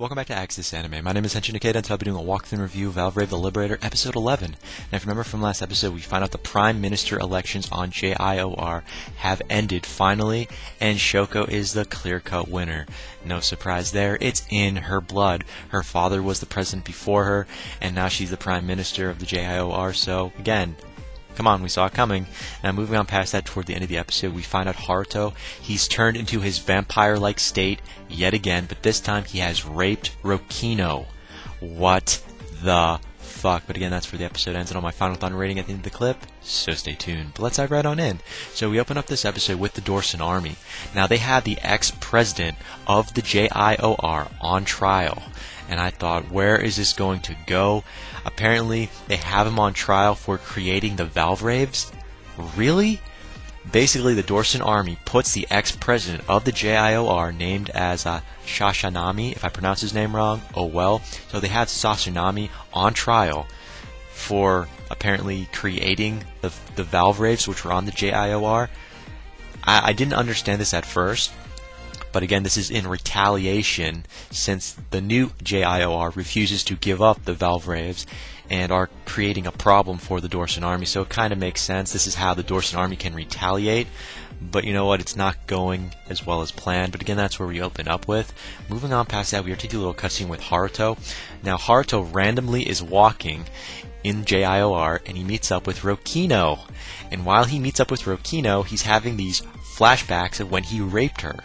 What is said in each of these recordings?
Welcome back to Axis Anime. My name is Henshin Ikeda, and today I'll be doing a walkthrough and review of Valvrave the Liberator, Episode 11. Now, if you remember from last episode, we find out the Prime Minister elections on JIOR have ended finally, and Shoko is the clear-cut winner. No surprise there, it's in her blood. Her father was the president before her, and now she's the Prime Minister of the JIOR, so, again, come on, we saw it coming. Now, moving on past that, toward the end of the episode, we find out Haruto, he's turned into his vampire-like state yet again, but this time he has raped Rokino. What the fuck? But again, that's where the episode ends, and on my final thought rating at the end of the clip, so stay tuned. But let's dive right on in. So we open up this episode with the Dorson Army. Now, they have the ex-president of the JIOR on trial. And I thought, where is this going to go? Apparently, they have him on trial for creating the Valvraves. Really? Basically, the Dorson Army puts the ex-president of the JIOR, named as Shashanami, if I pronounce his name wrong, oh well. So they have Sassanami on trial for apparently creating the Valvraves, which were on the JIOR. I didn't understand this at first. But again, this is in retaliation since the new JIOR refuses to give up the Valvraves and are creating a problem for the Dorson Army. So it kind of makes sense. This is how the Dorson Army can retaliate. But you know what? It's not going as well as planned. But again, that's where we open up with. Moving on past that, we are taking a little cutscene with Haruto. Now, Haruto randomly is walking in JIOR and he meets up with Rokino. And while he meets up with Rokino, he's having these flashbacks of when he raped her.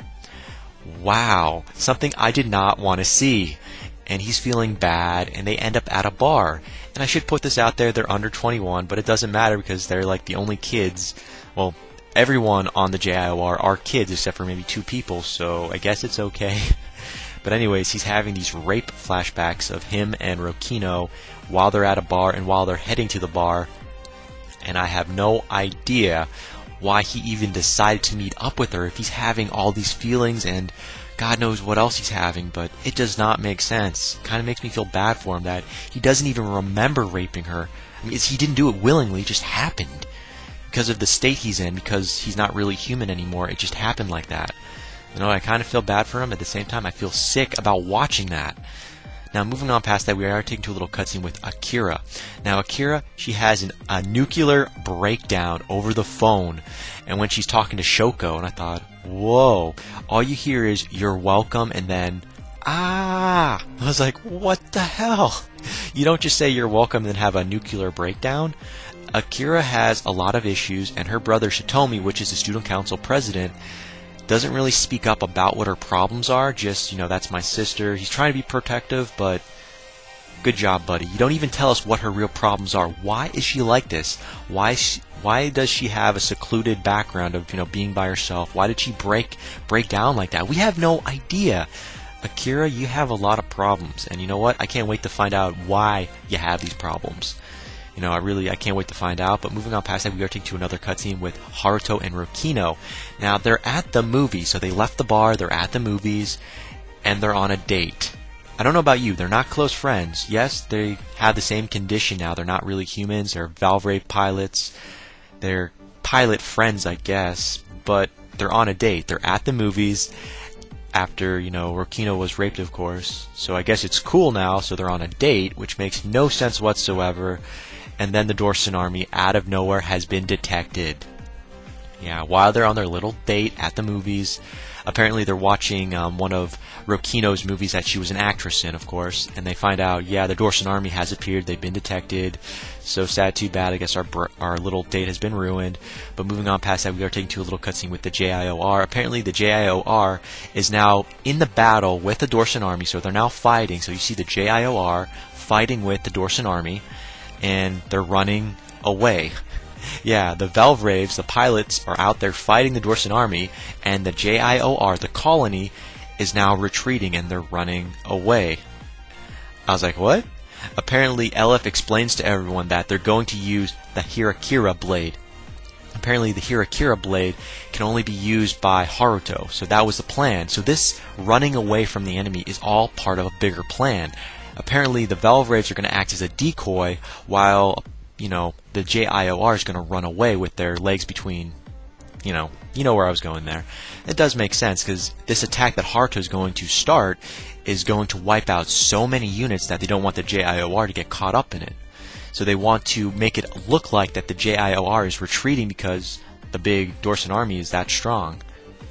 Wow, something I did not want to see. And he's feeling bad, and they end up at a bar. And I should put this out there, they're under 21, but it doesn't matter because they're like the only kids. Well, everyone on the JIOR are kids except for maybe 2 people, so I guess it's okay. But anyways, he's having these rape flashbacks of him and Rokino while they're at a bar and while they're heading to the bar. And I have no idea why he even decided to meet up with her if he's having all these feelings and God knows what else he's having, but it does not make sense. Kind of makes me feel bad for him that he doesn't even remember raping her. I mean, he didn't do it willingly, it just happened. Because of the state he's in, because he's not really human anymore, it just happened like that. You know, I kind of feel bad for him, at the same time I feel sick about watching that. Now, moving on past that, we are taking to a little cutscene with Akira. Now, Akira, she has a nuclear breakdown over the phone, and when she's talking to Shoko, and I thought, whoa, all you hear is, you're welcome, and then, ah! I was like, what the hell? You don't just say you're welcome and then have a nuclear breakdown. Akira has a lot of issues, and her brother Shitomi, which is the student council president, doesn't really speak up about what her problems are, just, you know, that's my sister. He's trying to be protective, but good job, buddy. You don't even tell us what her real problems are. Why is she like this? Why does she have a secluded background of, you know, being by herself? Why did she break down like that? We have no idea. Akira, you have a lot of problems, and you know what? I can't wait to find out why you have these problems. You know, I can't wait to find out. But moving on past that, we are taking to another cutscene with Haruto and Rokino. Now, they're at the movies. So they left the bar, they're at the movies, and they're on a date. I don't know about you, they're not close friends. Yes, they have the same condition now. They're not really humans. They're Valvrave pilots. They're pilot friends, I guess. But they're on a date. They're at the movies after, you know, Rokino was raped, of course. So I guess it's cool now, so they're on a date, which makes no sense whatsoever. And then the Dorson Army, out of nowhere, has been detected. Yeah, while they're on their little date at the movies, apparently they're watching one of Rokino's movies that she was an actress in, of course, and they find out, yeah, the Dorson Army has appeared, they've been detected. So sad, too bad, I guess our little date has been ruined. But moving on past that, we are taking to a little cutscene with the JIOR. Apparently the JIOR is now in the battle with the Dorson Army, so they're now fighting. So you see the JIOR fighting with the Dorson Army, and they're running away. Yeah, the Valvraves, the pilots, are out there fighting the Dorson Army, and the JIOR, the colony, is now retreating, and they're running away. I was like, what? Apparently, LF explains to everyone that they're going to use the Hirakira blade. Apparently, the Hirakira blade can only be used by Haruto, so that was the plan. So this running away from the enemy is all part of a bigger plan. Apparently, the Valvraves are going to act as a decoy while, you know, the JIOR is going to run away with their legs between you know where I was going there. It does make sense, because this attack that Haruto is going to start is going to wipe out so many units that they don't want the JIOR to get caught up in it. So they want to make it look like that the JIOR is retreating because the big Dorsan army is that strong.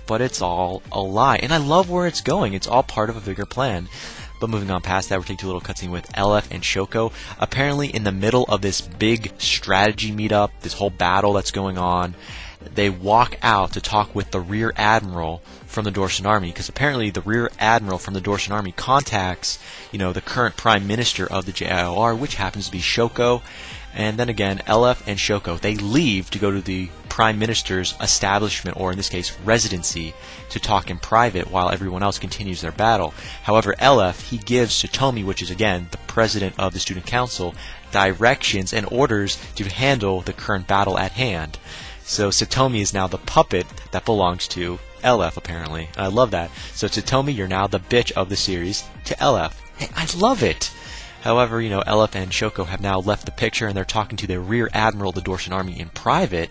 But it's all a lie. And I love where it's going. It's all part of a bigger plan. But moving on past that, we're taking a little cutscene with LF and Shoko. Apparently in the middle of this big strategy meetup, this whole battle that's going on, they walk out to talk with the Rear Admiral from the Dorsan Army, because apparently the Rear Admiral from the Dorsan Army contacts, the current Prime Minister of the JIOR, which happens to be Shoko. And then again, LF and Shoko, they leave to go to the Prime Minister's establishment, or in this case, residency, to talk in private while everyone else continues their battle. However, LF, he gives Satomi, which is again the president of the Student Council, directions and orders to handle the current battle at hand. So Satomi is now the puppet that belongs to LF, apparently. And I love that. So Satomi, you're now the bitch of the series to LF. Hey, I love it! However, LF and Shoko have now left the picture, and they're talking to their Rear Admiral of the Dorsan Army in private.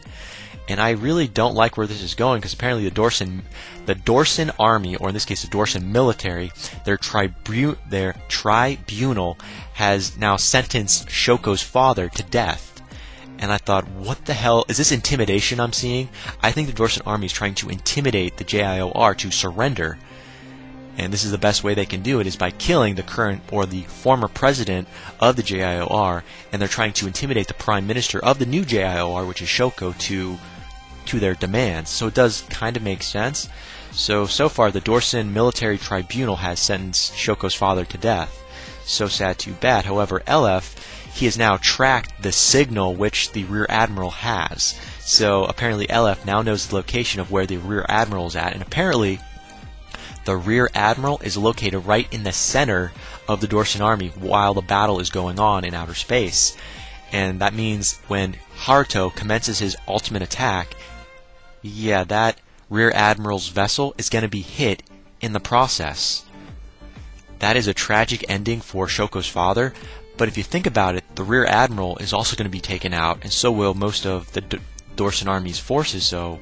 And I really don't like where this is going, because apparently the Dorsan Army, or in this case the Dorsan military, their tribunal has now sentenced Shoko's father to death. And I thought, what the hell? Is this intimidation I'm seeing? I think the Dorsan Army is trying to intimidate the JIOR to surrender. And this is the best way they can do it, is by killing the current or the former president of the JIOR, and they're trying to intimidate the Prime Minister of the new JIOR, which is Shoko, to their demands. So it does kind of make sense. So far the Dorsan Military Tribunal has sentenced Shoko's father to death. So sad, too bad. However, LF, he has now tracked the signal which the Rear Admiral has. So apparently LF now knows the location of where the Rear Admiral is at, and apparently the Rear Admiral is located right in the center of the Dorsan Army while the battle is going on in outer space. And that means when Haruto commences his ultimate attack, yeah, that Rear Admiral's vessel is going to be hit in the process. That is a tragic ending for Shoko's father, but if you think about it, the Rear Admiral is also going to be taken out, and so will most of the Dorsan Army's forces, so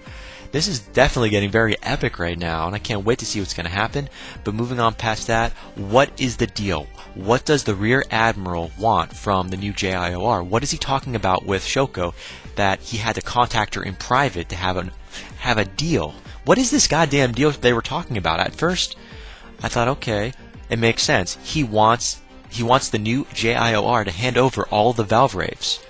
this is definitely getting very epic right now, and I can't wait to see what's going to happen. But moving on past that, what is the deal? What does the Rear Admiral want from the new JIOR? What is he talking about with Shoko that he had to contact her in private to have a deal? What is this goddamn deal they were talking about? At first, I thought, okay, it makes sense. He wants the new JIOR to hand over all the Valvraves.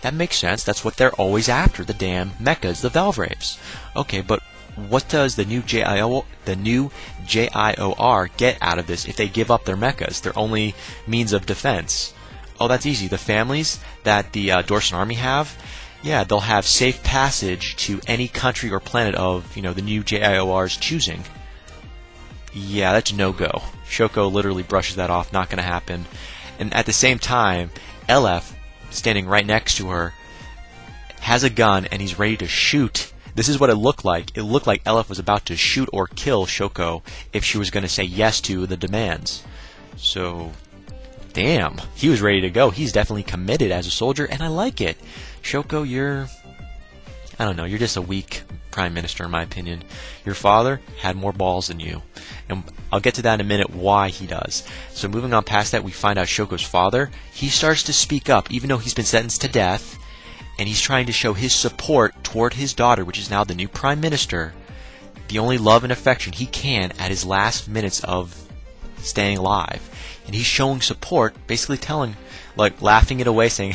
That makes sense. That's what they're always after, the damn mechas, the Valvraves. Okay, but what does the new JIOR get out of this if they give up their mechas, their only means of defense? Oh, that's easy. The families that the Dorsan Army have, yeah, they'll have safe passage to any country or planet of, the new JIOR's choosing. Yeah, that's no-go. Shoko literally brushes that off, not going to happen. And at the same time, LF, standing right next to her, has a gun and he's ready to shoot. This is what it looked like. It looked like LF was about to shoot or kill Shoko if she was going to say yes to the demands. So, damn, he was ready to go. He's definitely committed as a soldier, and I like it. Shoko, you're just a weak Prime Minister in my opinion. Your father had more balls than you. And I'll get to that in a minute, why he does. So moving on past that, we find out Shoko's father, he starts to speak up, even though he's been sentenced to death, and he's trying to show his support toward his daughter, which is now the new Prime Minister, the only love and affection he can at his last minutes of staying alive. And he's showing support, basically telling, laughing it away, saying,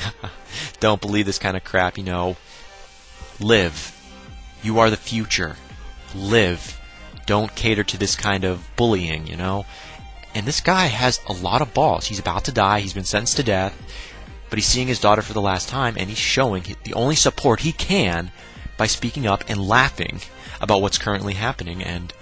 don't believe this kind of crap, live. You are the future. Live. Don't cater to this kind of bullying, And this guy has a lot of balls. He's about to die. He's been sentenced to death. But he's seeing his daughter for the last time, and he's showing the only support he can by speaking up and laughing about what's currently happening. And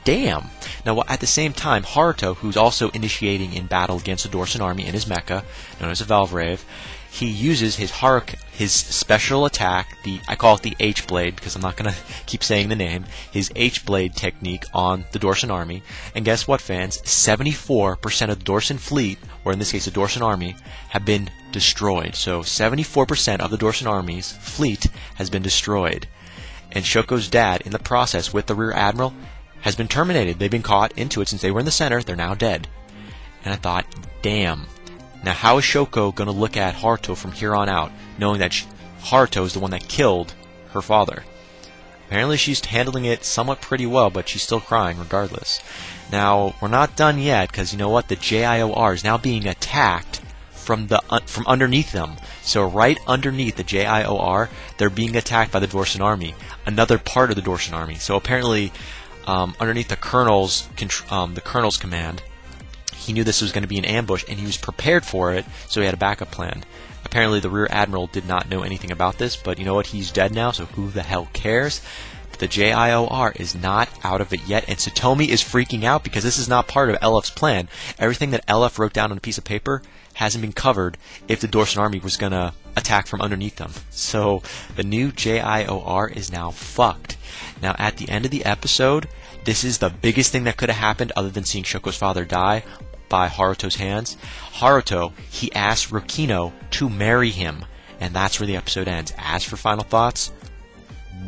damn. Now, at the same time, Haruto, who's also initiating in battle against the Dorsan Army in his mecha, known as a Valvrave, he uses his special attack, I call it the H-Blade, because I'm not going to keep saying the name, his H-Blade technique on the Dorsan Army. And guess what, fans? 74% of the Dorsan fleet, or in this case the Dorsan Army, have been destroyed. So 74% of the Dorsan Army's fleet has been destroyed. And Shoko's dad, in the process with the Rear Admiral, has been terminated. They've been caught into it since they were in the center. They're now dead. And I thought, damn. Now how is Shoko going to look at Haruto from here on out, knowing that Haruto is the one that killed her father? Apparently she's handling it somewhat pretty well, but she's still crying regardless. Now, we're not done yet, because you know what? The JIOR is now being attacked from underneath them. So right underneath the JIOR, they're being attacked by the Dorsan army, another part of the Dorsan army. So apparently, underneath the colonel's command, he knew this was going to be an ambush, and he was prepared for it, so he had a backup plan. Apparently, the Rear Admiral did not know anything about this, but you know what? He's dead now, so who the hell cares? But the JIOR is not out of it yet, and Satomi is freaking out because this is not part of LF's plan. Everything that LF wrote down on a piece of paper hasn't been covered if the Dorsan army was going to attack from underneath them. So the new JIOR is now fucked. Now, at the end of the episode, this is the biggest thing that could have happened other than seeing Shoko's father die by Haruto's hands. Haruto, he asked Rokino to marry him, and that's where the episode ends. As for final thoughts,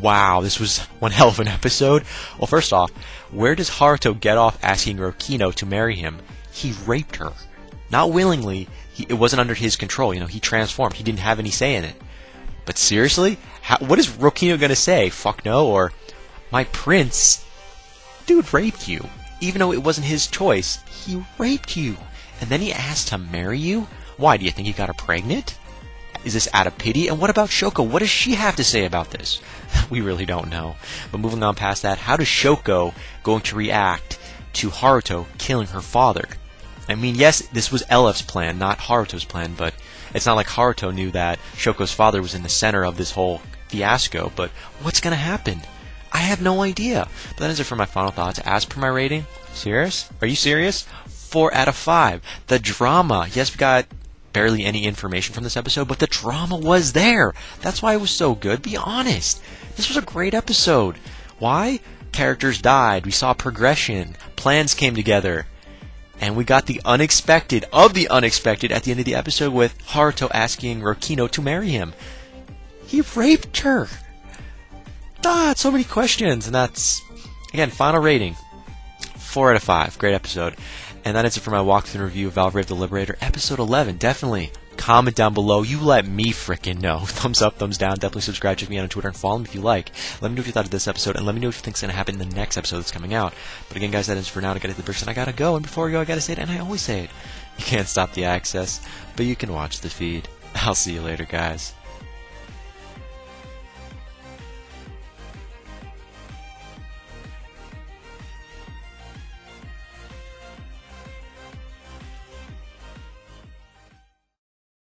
wow, this was one hell of an episode. Well, first off, where does Haruto get off asking Rokino to marry him? He raped her. Not willingly, it wasn't under his control, he transformed, he didn't have any say in it. But seriously? What is Rokino gonna say? Fuck no, or, my prince, dude raped you. Even though it wasn't his choice, he raped you. And then he asked to marry you? Why, do you think he got her pregnant? Is this out of pity? And what about Shoko? What does she have to say about this? We really don't know. But moving on past that, how does Shoko going to react to Haruto killing her father? I mean, yes, this was LF's plan, not Haruto's plan, but it's not like Haruto knew that Shoko's father was in the center of this whole fiasco, but what's going to happen? I have no idea. But that is it for my final thoughts. As per my rating, serious? Are you serious? 4 out of 5. The drama. Yes, we got barely any information from this episode, but the drama was there. That's why it was so good. Be honest. This was a great episode. Why? Characters died. We saw progression. Plans came together. And we got the unexpected of the unexpected at the end of the episode with Haruto asking Rokino to marry him. He raped her. So many questions. And that's, again, final rating. 4 out of 5. Great episode. And that is it for my walkthrough review of Valvrave the Liberator, episode 11. Definitely comment down below. You let me frickin' know. Thumbs up, thumbs down. Definitely subscribe to me on Twitter and follow me if you like. Let me know what you thought of this episode, and let me know what you think's going to happen in the next episode that's coming out. But again, guys, that is for now. To get to the person, I gotta go. And before I go, I gotta say it, and I always say it. You can't stop the access, but you can watch the feed. I'll see you later, guys.